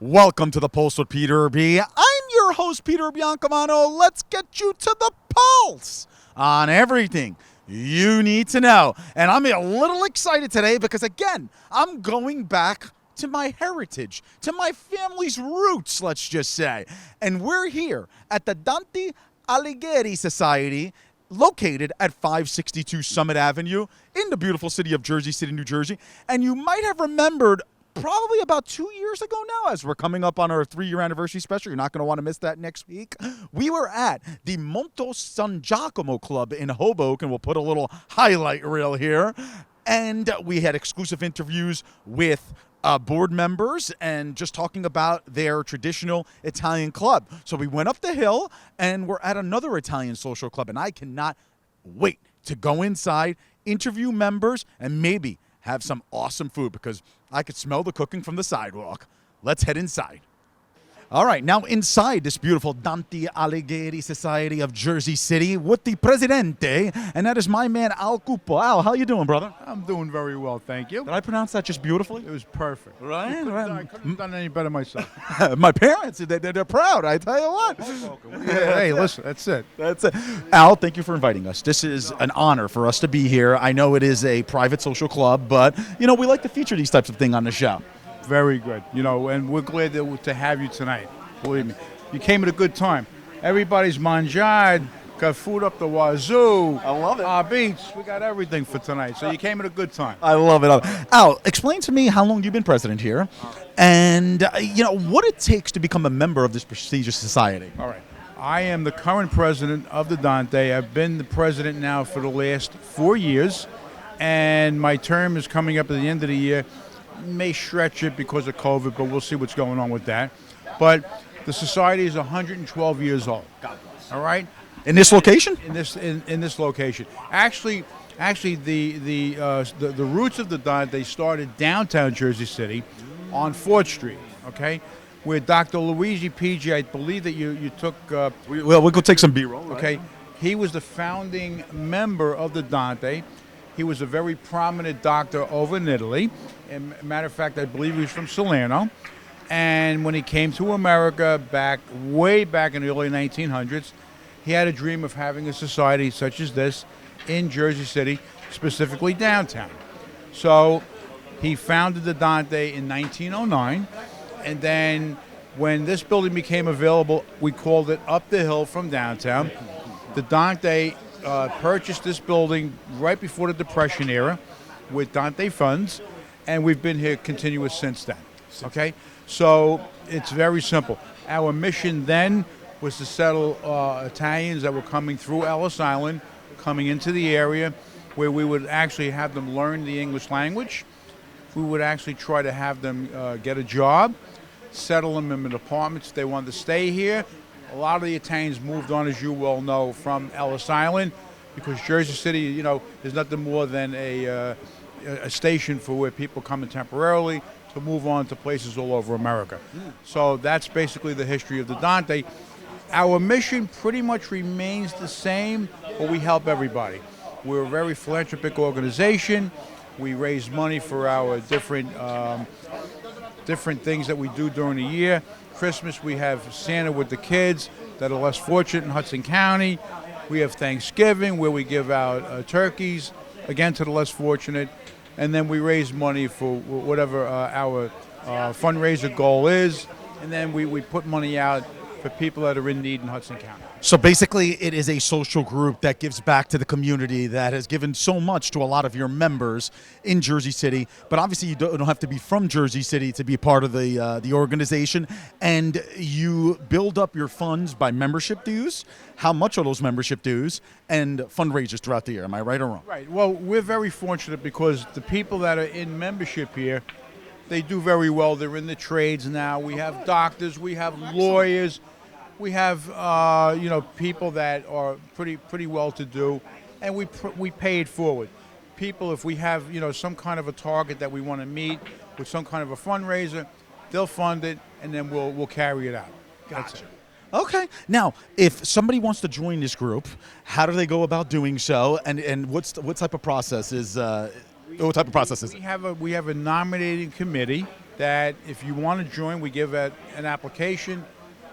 Welcome to the Pulse with Peter B. I'm your host, Peter Biancamano. Let's get you to the pulse on everything you need to know. And I'm a little excited today because, again, I'm going back to my heritage, to my family's roots, let's just say. And we're here at the Dante Alighieri Society, located at 562 Summit Avenue in the beautiful city of Jersey City, New Jersey. And you might have remembered probably about 2 years ago now, as we're coming up on our 3-year anniversary special. You're not going to want to miss that next week. We were at the Monte San Giacomo Club in Hoboken. We'll put a little highlight reel here. And we had exclusive interviews with board members and just talking about their traditional Italian club. So we went up the hill and we're at another Italian social club. And I cannot wait to go inside, interview members, and maybe have some awesome food because I could smell the cooking from the sidewalk. Let's head inside. All right, now inside this beautiful Dante Alighieri Society of Jersey City with the Presidente, and that is my man Al Cupo. Al, how you doing, brother? I'm doing very well, thank you. Did I pronounce that just beautifully? It was perfect. Right? I couldn't have done any better myself. My parents, they're proud, I tell you what. Hey, listen, that's it. That's it. Al, thank you for inviting us. This is an honor for us to be here. I know it is a private social club, but, we like to feature these types of things on the show. Very good. And we're glad to have you tonight. Believe me. You came at a good time. Everybody's mangiad, got food up the wazoo. I love it. Our beach. We got everything for tonight. So you came at a good time. I love it. Al, explain to me how long you've been president here and, what it takes to become a member of this prestigious society. All right. I am the current president of the Dante. I've been the president now for the last 4 years, and my term is coming up at the end of the year. May stretch it because of COVID, but we'll see what's going on with that. But the society is 112 years old. God bless. All right? In this location? In this location. Actually, the roots of the Dante started downtown Jersey City on 4th Street, okay? Where Dr. Luigi Pigi, I believe that you took... we'll go take some B-roll. Right? Okay. He was the founding member of the Dante. He was a very prominent doctor over in Italy. And matter of fact, I believe he was from Salerno. And when he came to America way back in the early 1900s, he had a dream of having a society such as this in Jersey City, specifically downtown. So he founded the Dante in 1909. And then when this building became available, we called it Up the Hill from downtown. The Dante purchased this building right before the Depression era with Dante funds, and we've been here continuous since then. Okay? So it's very simple. Our mission then was to settle Italians that were coming through Ellis Island, coming into the area, where we would actually have them learn the English language. We would actually try to have them get a job, settle them in apartments if they wanted to stay here. A lot of the Italians moved on, as you well know, from Ellis Island because Jersey City, is nothing more than a station for where people come in temporarily to move on to places all over America. So that's basically the history of the Dante. Our mission pretty much remains the same, but we help everybody. We're a very philanthropic organization. We raise money for our different things that we do during the year. Christmas, we have Santa with the kids that are less fortunate in Hudson County. We have Thanksgiving, where we give out turkeys, again, to the less fortunate. And then we raise money for whatever our fundraiser goal is. And then we put money out for people that are in need in Hudson County. So basically, it is a social group that gives back to the community that has given so much to a lot of your members in Jersey City. But obviously, you don't have to be from Jersey City to be part of the organization. And you build up your funds by membership dues. How much are those membership dues and fundraisers throughout the year? Am I right or wrong? Right. Well, we're very fortunate because the people that are in membership here, they do very well. They're in the trades now. We have doctors. We have lawyers. We have, people that are pretty well-to-do, and we pay it forward. People, if we have, some kind of a target that we want to meet with some kind of a fundraiser, they'll fund it, and then we'll carry it out. Gotcha. That's it. Okay. Now, if somebody wants to join this group, how do they go about doing so, and what type of process is? What type of process is it? We have a nominating committee that if you want to join, we give an application.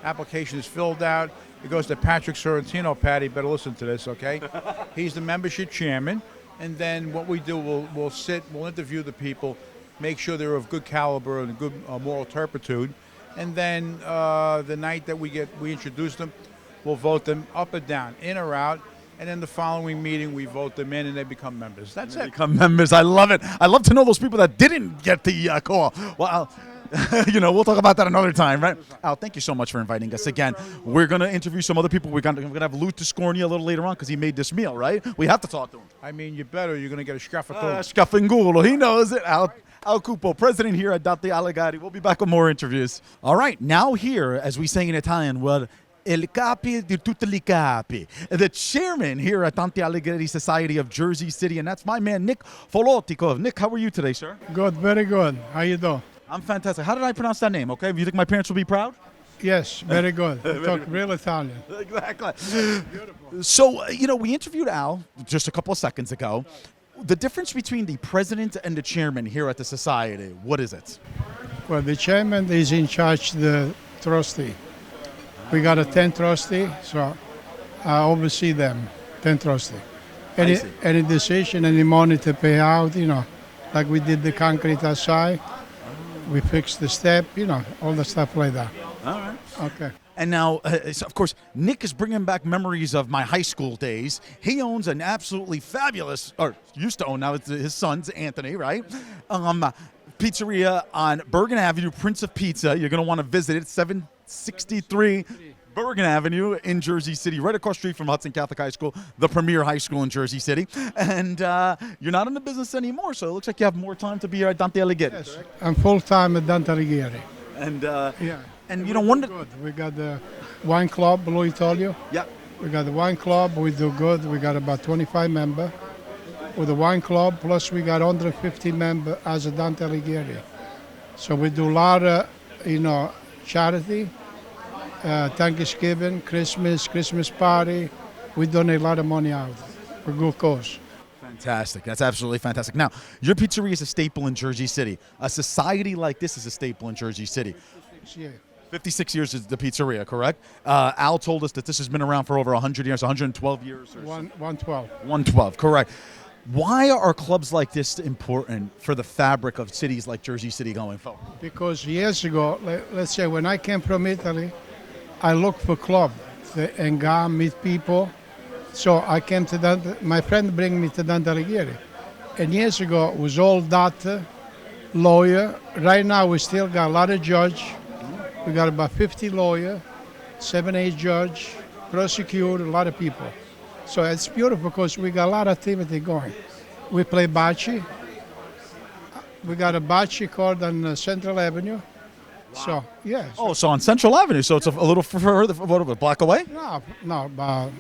Application is filled out. It goes to Patrick Sorrentino. Patty, better listen to this, okay? He's the membership chairman. And then what we do, we'll interview the people, make sure they're of good caliber and good moral turpitude. And then the night that we introduce them, we'll vote them up or down, in or out. And then the following meeting, we vote them in, and they become members. That's it. Become members. I love it. I love to know those people that didn't get the call. Well, we'll talk about that another time, right? Al, thank you so much for inviting us again. We're going to interview some other people. We're going to have Lou Tiscornia a little later on because he made this meal, right? We have to talk to him. I mean, you better. You're going to get a scaffato. Scaffangulo. He knows it. Al Cupo, president here at Dante Allegati. We'll be back with more interviews. All right, now here, as we say in Italian, well, Il capi di tutti i capi, the chairman here at Dante Allegati Society of Jersey City, and that's my man, Nick Folotikov. Nick, how are you today, sir? Good, very good. How you doing? I'm fantastic. How did I pronounce that name, okay? You think my parents will be proud? Yes, very good. You talk real Italian. Exactly. Beautiful. So, we interviewed Al just a couple of seconds ago. The difference between the president and the chairman here at the society, what is it? Well, the chairman is in charge of the trustee. We got a 10 trustee, so I oversee them, 10 trustee. Any decision, any money to pay out, like we did the concrete outside, we fixed the step, all the stuff like that. All right. Okay. And now, of course, Nick is bringing back memories of my high school days. He owns an absolutely fabulous, or used to own, now it's his son's, Anthony, right? Pizzeria on Bergen Avenue, Prince of Pizza. You're going to want to visit it, 763 Bergen Avenue in Jersey City, right across the street from Hudson Catholic High School, the premier high school in Jersey City. And you're not in the business anymore, so it looks like you have more time to be here at Dante Allegati. Yes, I'm full-time at Dante Allegati. And yeah. And good. We got the wine club, Louis told you. Yeah. We got the wine club. We do good. We got about 25 members with the wine club. Plus, we got 150 members as a Dante Allegati. So we do a lot of, charity, Thanksgiving, Christmas party. We donate a lot of money out for good cause. Fantastic. That's absolutely fantastic. Now, your pizzeria is a staple in Jersey City. A society like this is a staple in Jersey City. 56 years is the pizzeria, correct? Al told us that this has been around for over 100 years, 112 years. Or 112. 112, correct. Why are clubs like this important for the fabric of cities like Jersey City going forward? Because years ago, let's say when I came from Italy, I looked for club and go meet people. So I came to Dante. My friend bring me to Dante Allegati. And years ago, it was all doctor, lawyer. Right now, we still got a lot of judge. We got about 50 lawyer, 7, 8 judge, prosecutor, a lot of people. So it's beautiful because we got a lot of activity going. We play bocce. We got a bocce court on Central Avenue. Wow. So, yeah. So on Central Avenue. So it's a little further, what, a block away? No, about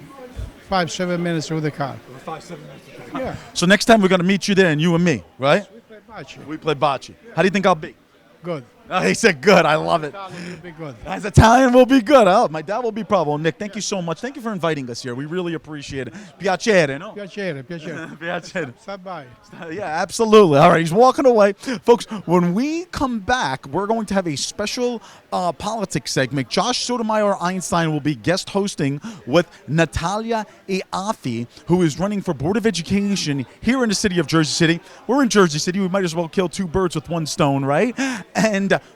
5-7 minutes with the car. 5-7 minutes. Yeah. So next time we're going to meet you there, and you and me, right? We play bocce. We play bocce. How do you think I'll be? Good. Oh, he said good. I love it. Italian will be good. As Italian will be good. Oh, my dad will be proud. Well, Nick, thank you so much. Thank you for inviting us here. We really appreciate it. Piacere, no? Piacere. Piacere. Stop by. Yeah, absolutely. All right, he's walking away. Folks, when we come back, we're going to have a special politics segment. Josh Sotomayor Einstein will be guest hosting with Natalia Eafi, who is running for Board of Education here in the city of Jersey City. We're in Jersey City. We might as well kill 2 birds with 1 stone, right?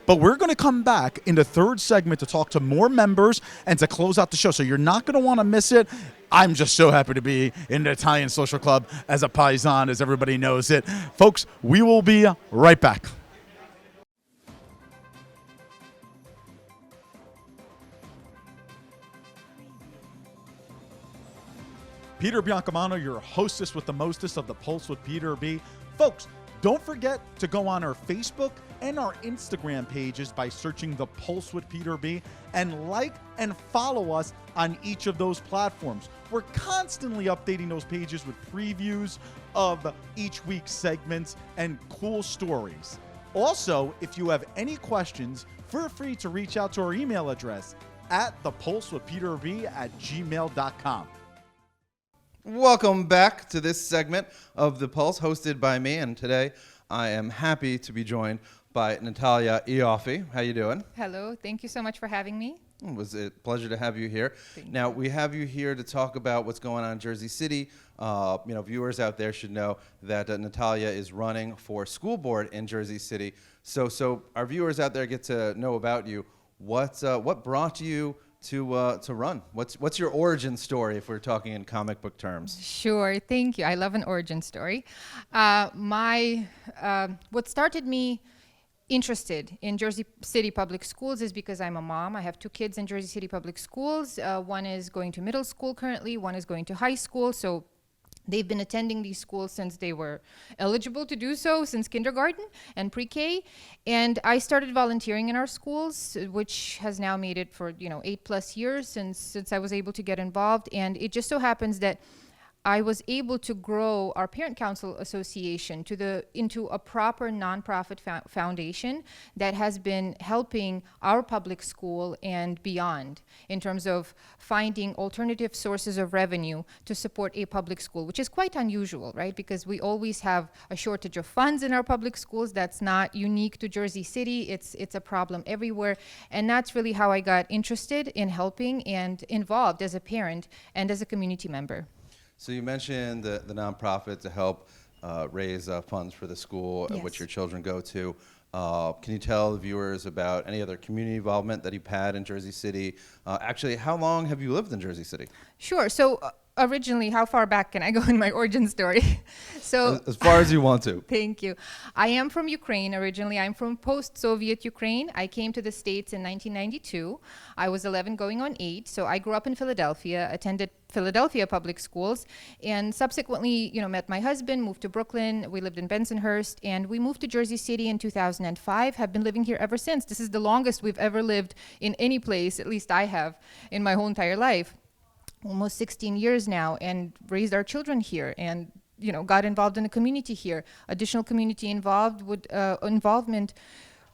But we're going to come back in the third segment to talk to more members and to close out the show. So you're not going to want to miss it. I'm just so happy to be in the Italian Social Club as a paisan, as everybody knows it. Folks, we will be right back. Peter Biancamano, your hostess with the mostest of the Pulse with Peter B. Folks, don't forget to go on our Facebook and our Instagram pages by searching The Pulse with Peter B. and like and follow us on each of those platforms. We're constantly updating those pages with previews of each week's segments and cool stories. Also, if you have any questions, feel free to reach out to our email address at thepulsewithpeterb@gmail.com. Welcome back to this segment of The Pulse, hosted by me, and today I am happy to be joined by Natalia Ioffe. How you doing? Hello, thank you so much for having me. It was a pleasure to have you here. Thank Now, we have you here to talk about what's going on in Jersey City. Viewers out there should know that Natalia is running for school board in Jersey City. So our viewers out there get to know about you. What brought you to run? What's your origin story if we're talking in comic book terms? Sure, thank you. I love an origin story. What started me interested in Jersey City Public Schools is because I'm a mom. I have 2 kids in Jersey City Public Schools. One is going to middle school currently, one is going to high school. So they've been attending these schools since they were eligible to do so, since kindergarten and pre-K. And I started volunteering in our schools, which has now made it for 8+ years since I was able to get involved. And it just so happens that I was able to grow our Parent Council Association into a proper nonprofit foundation that has been helping our public school and beyond in terms of finding alternative sources of revenue to support a public school, which is quite unusual, right? Because we always have a shortage of funds in our public schools. That's not unique to Jersey City. It's a problem everywhere. And that's really how I got interested in helping and involved as a parent and as a community member. So you mentioned the nonprofit to help raise funds for the school Yes. which your children go to. Can you tell the viewers about any other community involvement that you've had in Jersey City? Actually, how long have you lived in Jersey City? Sure. So originally, how far back can I go in my origin story? So As far as you want to. Thank you. I am from Ukraine originally. I'm from post-Soviet Ukraine. I came to the States in 1992. I was 11 going on 8. So I grew up in Philadelphia, attended Philadelphia public schools, and subsequently, met my husband, moved to Brooklyn. We lived in Bensonhurst, and we moved to Jersey City in 2005. Have been living here ever since. This is the longest we've ever lived in any place, at least I have, in my whole entire life. Almost 16 years now, and raised our children here, and got involved in the community here. Additional community involvement would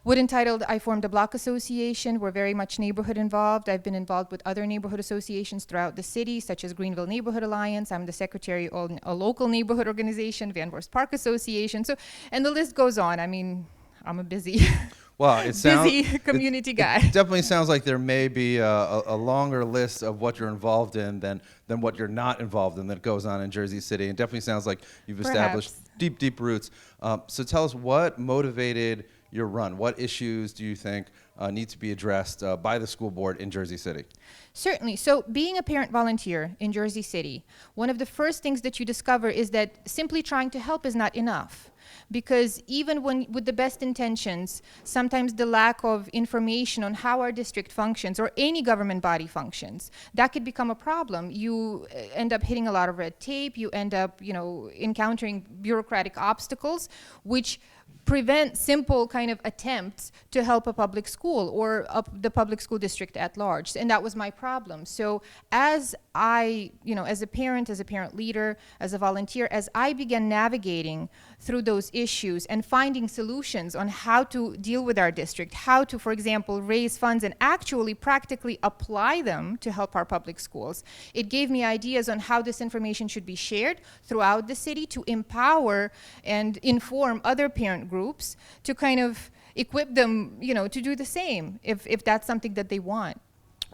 Untitled, I formed a block association. We're very much neighborhood involved. I've been involved with other neighborhood associations throughout the city, such as Greenville Neighborhood Alliance. I'm the secretary of a local neighborhood organization, Van Voorst Park Association. So, and the list goes on. I mean, I'm a busy, Well, busy community guy. It definitely sounds like there may be a longer list of what you're involved in than what you're not involved in that goes on in Jersey City. It definitely sounds like you've established deep roots. So tell us, what motivated your run? What issues do you think need to be addressed by the school board in Jersey City? Certainly. So being a parent volunteer in Jersey City, one of the first things that you discover is that simply trying to help is not enough. Because even with the best intentions, sometimes the lack of information on how our district functions or any government body functions, that could become a problem. You end up hitting a lot of red tape. You end up, encountering bureaucratic obstacles, which prevent simple kind of attempts to help a public school or the public school district at large. And that was my problem. So as I, as a parent leader, as a volunteer, as I began navigating through those issues and finding solutions on how to deal with our district, how to, for example, raise funds and actually practically apply them to help our public schools, it gave me ideas on how this information should be shared throughout the city to empower and inform other parent groups to kind of equip them, to do the same if that's something that they want.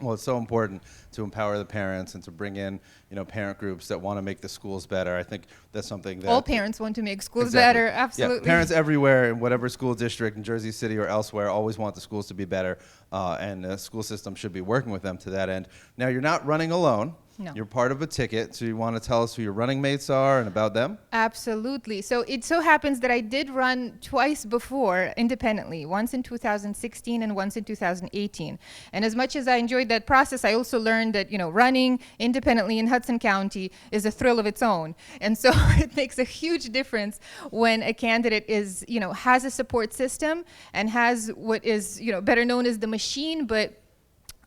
Well, it's so important to empower the parents and to bring in, parent groups that want to make the schools better. I think that's something that all parents want to make schools Exactly. better. Absolutely. Yeah, parents everywhere in whatever school district in Jersey City or elsewhere always want the schools to be better, and the school system should be working with them to that end. Now, you're not running alone. No. You're part of a ticket, so you want to tell us who your running mates are and about them? Absolutely. So it so happens that I did run twice before independently, once in 2016 and once in 2018. And as much as I enjoyed that process, I also learned that, running independently in Hudson County is a thrill of its own. And so it makes a huge difference when a candidate is, has a support system and has what is, better known as the machine, but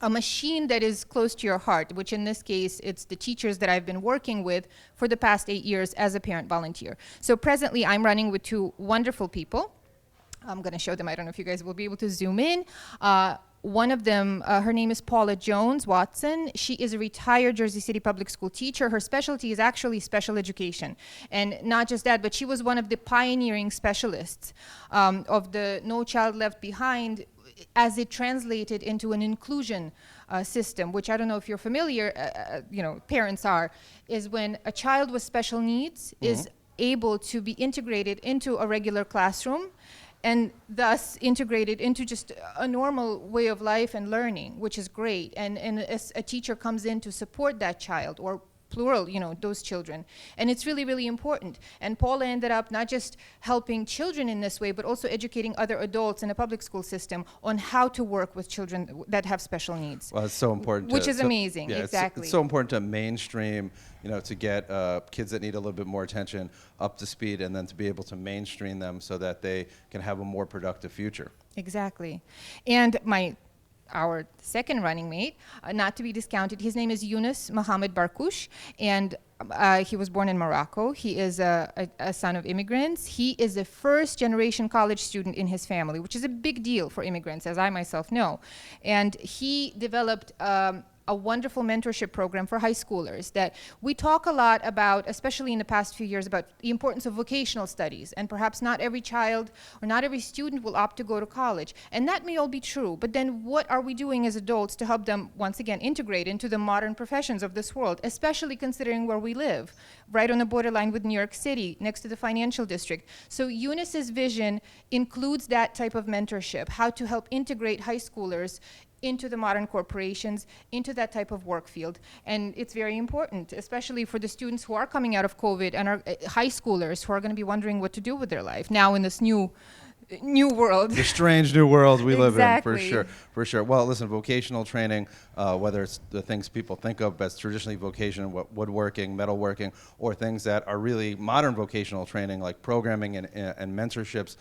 a machine that is close to your heart, which in this case, it's the teachers that I've been working with for the past 8 years as a parent volunteer. So presently, I'm running with 2 wonderful people. I'm going to show them. I don't know if you guys will be able to zoom in. One of them, her name is Paula Jones Watson. She is a retired Jersey City public school teacher. Her specialty is actually special education. And not just that, but she was one of the pioneering specialists of the No Child Left Behind as it translated into an inclusion system, which I don't know if you're familiar, parents are, is when a child with special needs is able to be integrated into a regular classroom and thus integrated into just a normal way of life and learning, which is great. And a teacher comes in to support that child, or plural, those children. And it's really, really important. And Paula ended up not just helping children in this way, but also educating other adults in the public school system on how to work with children that have special needs. Well, it's so important. Which is amazing, yeah, exactly. It's so important to mainstream, to get kids that need a little bit more attention up to speed, and then to be able to mainstream them so that they can have a more productive future. Exactly. And our second running mate, not to be discounted, his name is Yunus Mohammed Barkoush, and he was born in Morocco. He is a son of immigrants. He is a first-generation college student in his family, which is a big deal for immigrants, as I myself know. And he developed a wonderful mentorship program for high schoolers that we talk a lot about, especially in the past few years, about the importance of vocational studies. And perhaps not every child or not every student will opt to go to college. And that may all be true, but then what are we doing as adults to help them, once again, integrate into the modern professions of this world, especially considering where we live, right on the borderline with New York City, next to the financial district. So Eunice's vision includes that type of mentorship, how to help integrate high schoolers into the modern corporations, into that type of work field. And it's very important, especially for the students who are coming out of COVID and are high schoolers who are going to be wondering what to do with their life now in this new world. The strange new world we live in, Exactly. for sure. Well, listen, vocational training, whether it's the things people think of as traditionally vocation, woodworking, metalworking, or things that are really modern vocational training like programming and mentorships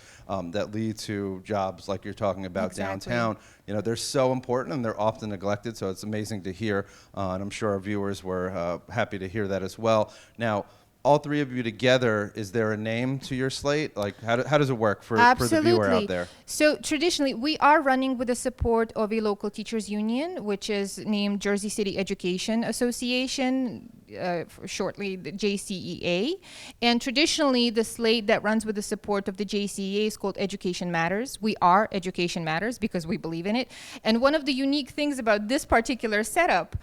that lead to jobs like you're talking about Exactly. downtown. They're so important and they're often neglected, so it's amazing to hear, and I'm sure our viewers were happy to hear that as well. Now, all three of you together, is there a name to your slate? Like, how does it work for the viewer out there? So traditionally, we are running with the support of a local teachers union, which is named Jersey City Education Association, shortly the JCEA. And traditionally, the slate that runs with the support of the JCEA is called Education Matters. We are Education Matters because we believe in it. And one of the unique things about this particular setup,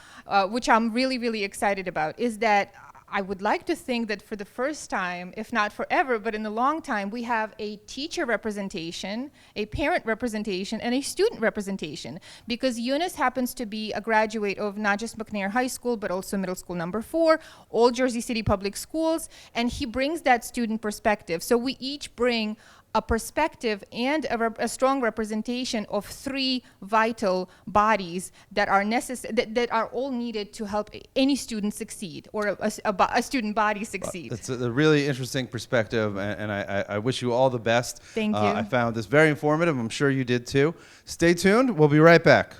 which I'm really, really excited about, is that I would like to think that for the first time, if not forever, but in a long time, we have a teacher representation, a parent representation, and a student representation. Because Eunice happens to be a graduate of not just McNair High School, but also Middle School Number 4, all Jersey City Public Schools, and he brings that student perspective. So we each bring a perspective and a strong representation of three vital bodies that are that are all needed to help any student succeed, or a student body succeed. It's a really interesting perspective, and I wish you all the best. Thank you. I found this very informative. I'm sure you did too. Stay tuned. We'll be right back.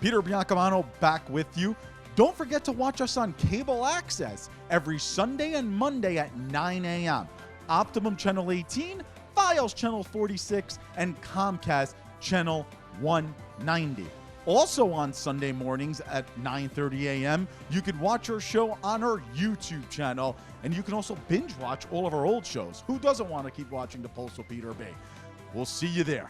Peter Biancamano back with you. Don't forget to watch us on cable access every Sunday and Monday at 9 a.m. Optimum Channel 18, Files Channel 46, and Comcast Channel 190. Also on Sunday mornings at 9:30 a.m., you can watch our show on our YouTube channel, and you can also binge watch all of our old shows. Who doesn't want to keep watching The Pulse with Peter B? We'll see you there.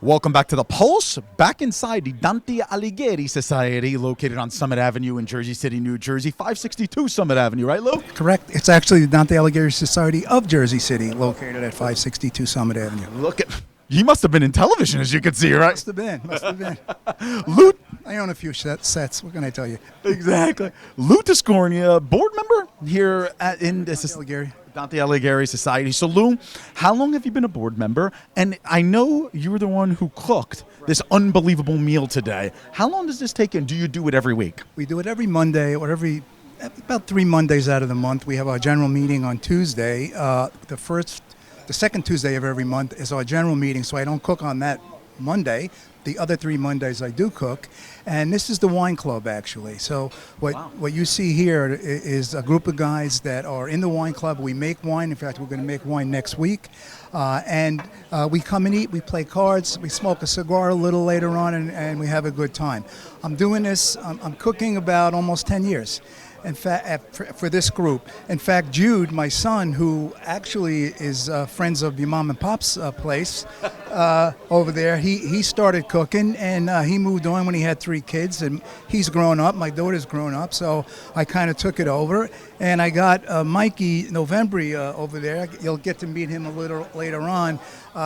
Welcome back to The Pulse, back inside the Dante Alighieri Society, located on Summit Avenue in Jersey City, New Jersey, 562 Summit Avenue, right, Lou? Correct. It's actually the Dante Alighieri Society of Jersey City, located at 562 Summit Avenue. Look at, he must have been in television, as you can see, right? Must have been. Lou, I own a few sets. What can I tell you? exactly. Lou Tiscornia, board member here in this is Alighieri. Dante Alighieri Society. So, Lou, how long have you been a board member? And I know you were the one who cooked this unbelievable meal today. How long does this take, and do you do it every week? We do it every Monday, or about 3 Mondays out of the month. We have our general meeting on Tuesday. The second Tuesday of every month is our general meeting, so I don't cook on that Monday. The other 3 Mondays I do cook, and this is the wine club actually. So what you see here is a group of guys that are in the wine club. We make wine. In fact, we're going to make wine next week, and we come and eat. We play cards. We smoke a cigar a little later on, and we have a good time. I'm doing this. I'm cooking about almost 10 years. In fact, for this group. In fact, Jude, my son, who actually is friends of your mom and pop's place over there, he started cooking, and he moved on when he had 3 kids, and he's grown up. My daughter's grown up, so I kind of took it over. And I got Mikey Novembri over there. You'll get to meet him a little later on.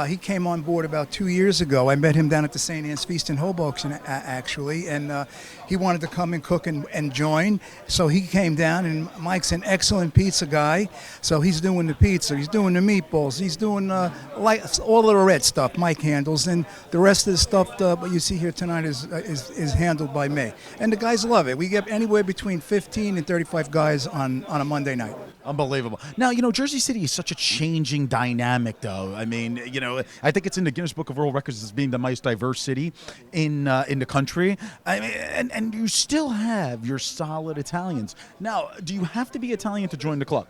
He came on board about 2 years ago. I met him down at the St. Anne's Feast in Hoboken, actually, and he wanted to come and cook and join. So he came down, and Mike's an excellent pizza guy. So he's doing the pizza, he's doing the meatballs, he's doing like all of the red stuff Mike handles, and the rest of the stuff what you see here tonight is handled by me. And the guys love it. We get anywhere between 15 and 35 guys on a Monday night. Unbelievable. Now, Jersey City is such a changing dynamic, though. I mean, I think it's in the Guinness Book of World Records as being the most diverse city in the country. I mean, and you still have your solid Italians. Now, do you have to be Italian to join the club?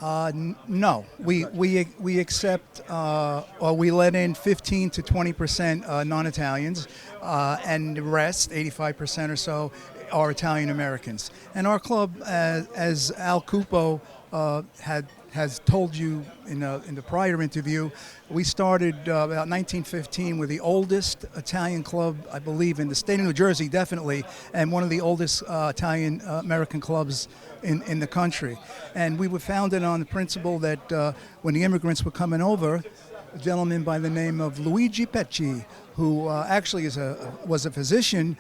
No, we accept or we let in 15 to 20% non-Italians, and the rest, 85% or so, are Italian Americans. And our club, as Al Cupo has told you in the prior interview, we started about 1915. We're the oldest Italian club, I believe, in the state of New Jersey, definitely, and one of the oldest Italian American clubs in the country. And we were founded on the principle that when the immigrants were coming over, a gentleman by the name of Luigi Pecci, who actually was a physician,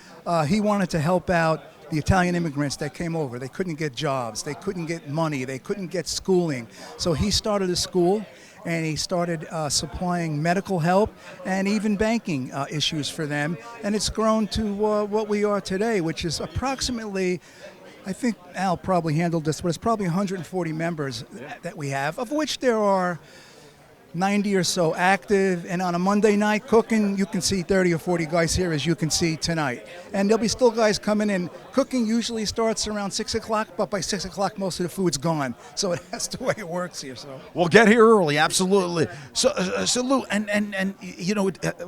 he wanted to help out the Italian immigrants that came over. They couldn't get jobs, they couldn't get money, they couldn't get schooling. So he started a school, and he started supplying medical help and even banking issues for them. And it's grown to what we are today, which is approximately, I think Al probably handled this, but it's probably 140 members that we have, of which there are 90 or so active, and on a Monday night cooking, you can see 30 or 40 guys here, as you can see tonight. And there'll be still guys coming in. Cooking usually starts around 6 o'clock, but by 6 o'clock, most of the food's gone. So that's the way it works here. So We'll get here early, absolutely. So Lou, and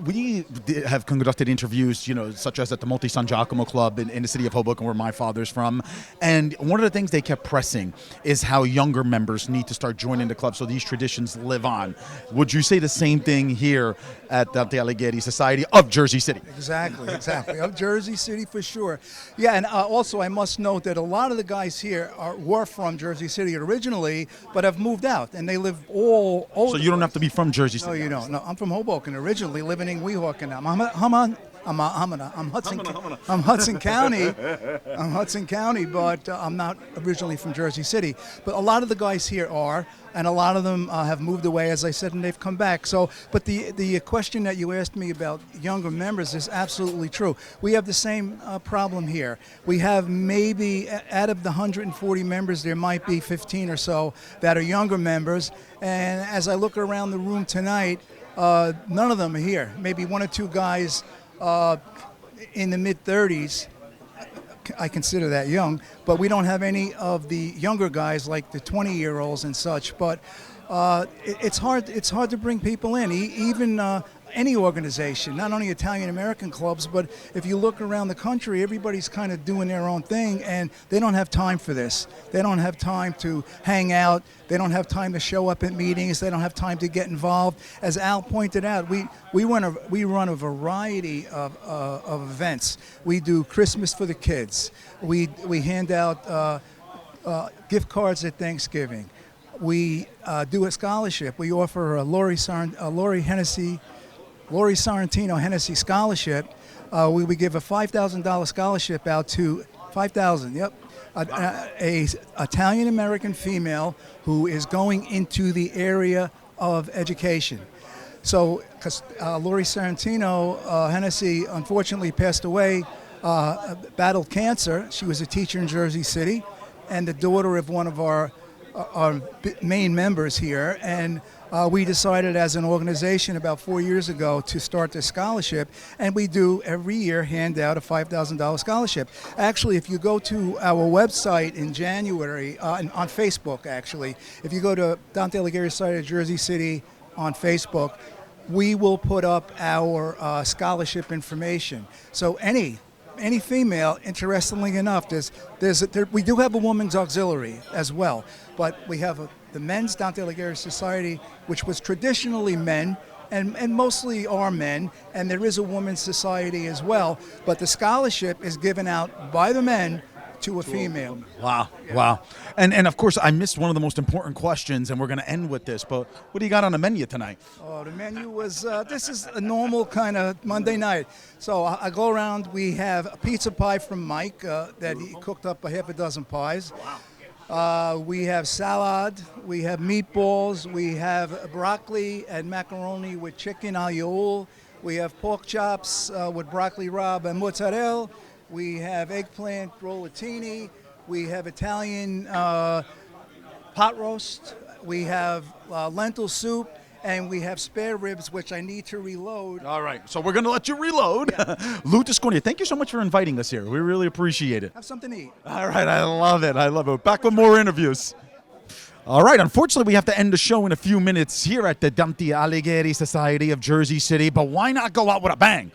we have conducted interviews, such as at the Monte San Giacomo Club in the city of Hoboken, where my father's from. And one of the things they kept pressing is how younger members need to start joining the club so these traditions live on. Would you say the same thing here at the Alighieri Society of Jersey City? Exactly. Of Jersey City for sure. Yeah, and also I must note that a lot of the guys here were from Jersey City originally, but have moved out, and they live all over. So you don't have to be from Jersey City? No, you don't. No, I'm from Hoboken originally, living in Weehawken now. I'm Hudson County. I'm Hudson County, but I'm not originally from Jersey City. But a lot of the guys here are, and a lot of them have moved away, as I said, and they've come back. So, but the question that you asked me about younger members is absolutely true. We have the same problem here. We have maybe, out of the 140 members, there might be 15 or so that are younger members. And as I look around the room tonight, none of them are here. Maybe 1 or 2 guys in the mid-30s. I consider that young, but we don't have any of the younger guys like the 20-year-olds and such. But it's hard to bring people in, even any organization, not only Italian American clubs, but if you look around the country, everybody's kind of doing their own thing, and they don't have time for this. They don't have time to hang out. They don't have time to show up at meetings. They don't have time to get involved. As Al pointed out, we run a variety of events. We do Christmas for the kids. We hand out gift cards at Thanksgiving. We do a scholarship. We offer a Laurie Sorrentino Hennessy Scholarship. We give a $5,000 scholarship out to a Italian American female who is going into the area of education. So, because Laurie Sorrentino Hennessy unfortunately passed away, battled cancer. She was a teacher in Jersey City, and the daughter of one of our main members here, and we decided as an organization about 4 years ago to start this scholarship, and we do every year hand out a $5,000 scholarship. Actually, if you go to our website in January, on Facebook actually, if you go to Dante Alighieri Society of Jersey City on Facebook, we will put up our scholarship information. So any female, interestingly enough, we do have a women's auxiliary as well, but we have the men's Dante Alighieri Society, which was traditionally men, and mostly are men, and there is a women's society as well, but the scholarship is given out by the men to a female. Wow, wow. And of course, I missed one of the most important questions, and we're going to end with this, but what do you got on the menu tonight? Oh, the menu was, this is a normal kind of Monday night. So I go around, we have a pizza pie from Mike that he cooked up a half a dozen pies. We have salad, we have meatballs, we have broccoli and macaroni with chicken aglio. We have pork chops with broccoli rabe and mozzarella. We have eggplant rollatini. We have Italian pot roast. We have lentil soup. And we have spare ribs, which I need to reload. All right, so we're going to let you reload. Yeah. Lou Tiscornia, thank you so much for inviting us here. We really appreciate it. Have something to eat. All right, I love it. I love it. Back with more interviews. All right, unfortunately, we have to end the show in a few minutes here at the Dante Alighieri Society of Jersey City, but why not go out with a bang?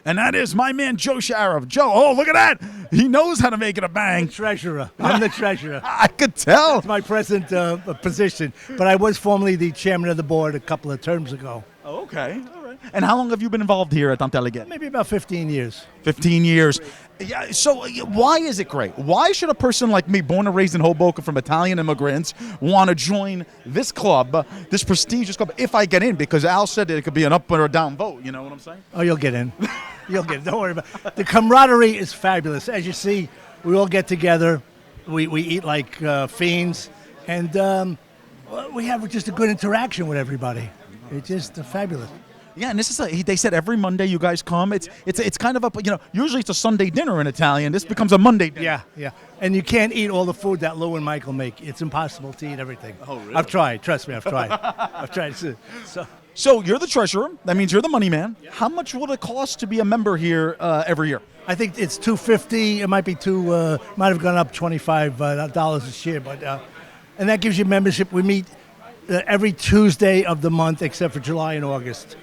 And that is my man, Joe Sheriff. Joe, oh, look at that. He knows how to make it a bang. Treasurer. I'm the treasurer. I could tell. That's my present position. But I was formerly the chairman of the board a couple of terms ago. Oh, okay. All right. And how long have you been involved here at Dante Alighieri? Maybe about 15 years. 15 years. Yeah. So why is it great? Why should a person like me, born and raised in Hoboken from Italian immigrants, want to join this club, this prestigious club, if I get in? Because Al said that it could be an up or a down vote. You know what I'm saying? Oh, you'll get in. You'll get it. Don't worry about it. The camaraderie is fabulous. As you see, we all get together. We eat like fiends. And we have just a good interaction with everybody. It's just fabulous. Yeah, and this is they said every Monday you guys come. It's kind of usually it's a Sunday dinner in Italian. This becomes a Monday dinner. Yeah. And you can't eat all the food that Lou and Michael make. It's impossible to eat everything. Oh, really? I've tried. Trust me, I've tried. I've tried. So you're the treasurer. That means you're the money man. Yeah. How much will it cost to be a member here every year? I think it's $250. It might be might have gone up $25 this year, but and that gives you membership. We meet every Tuesday of the month except for July and August.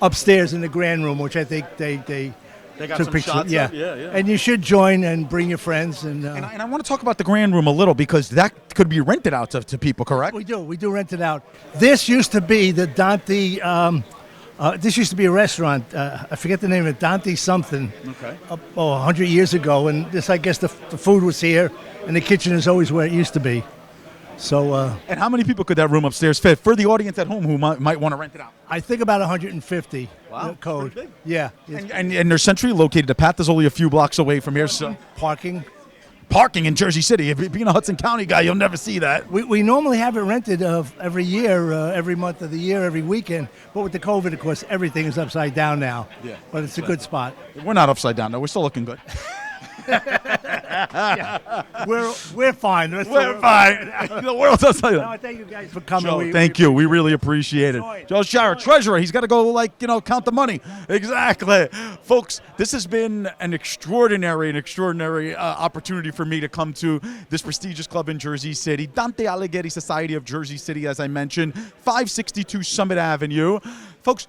Upstairs in the grand room, which I think they got took some pictures. shots Yeah. of. Yeah. And you should join and bring your friends. And I want to talk about the grand room a little because that could be rented out to people, correct? We do rent it out. This used to be the Dante. This used to be a restaurant. I forget the name of it. Dante something. Okay. 100 years ago, and this, I guess, the food was here, and the kitchen is always where it used to be. So. And how many people could that room upstairs fit for the audience at home who might want to rent it out? I think about 150. Wow. Code. Pretty big. Yeah. And they're centrally located. The path is only a few blocks away from here. So Parking in Jersey City. If you're being a Hudson County guy, you'll never see that. We normally have it rented every year, every month of the year, every weekend. But with the COVID, of course, everything is upside down now. Yeah. But it's a good spot. We're not upside down, though. We're still looking good. Yeah. We're fine. We're fine. The world's upside down. No, thank you guys for coming. Joe, thank you. We really appreciate it. Joe Shara, treasurer. He's got to go, count the money. Exactly. Folks, this has been an extraordinary opportunity for me to come to this prestigious club in Jersey City, Dante Alighieri Society of Jersey City, as I mentioned, 562 Summit Avenue. Folks,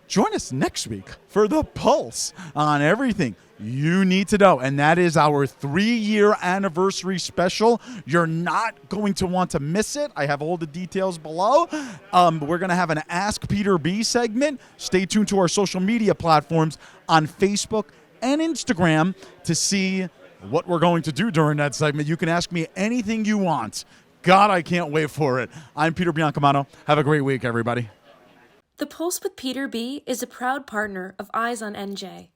join us next week for the Pulse on everything you need to know, and that is our 3-year anniversary special. You're not going to want to miss it. I have all the details below. We're going to have an Ask Peter B segment. Stay tuned to our social media platforms on Facebook and Instagram to see what we're going to do during that segment. You can ask me anything you want. God, I can't wait for it. I'm Peter Biancamano. Have a great week, everybody. The Pulse with Peter B. is a proud partner of Eyes on NJ.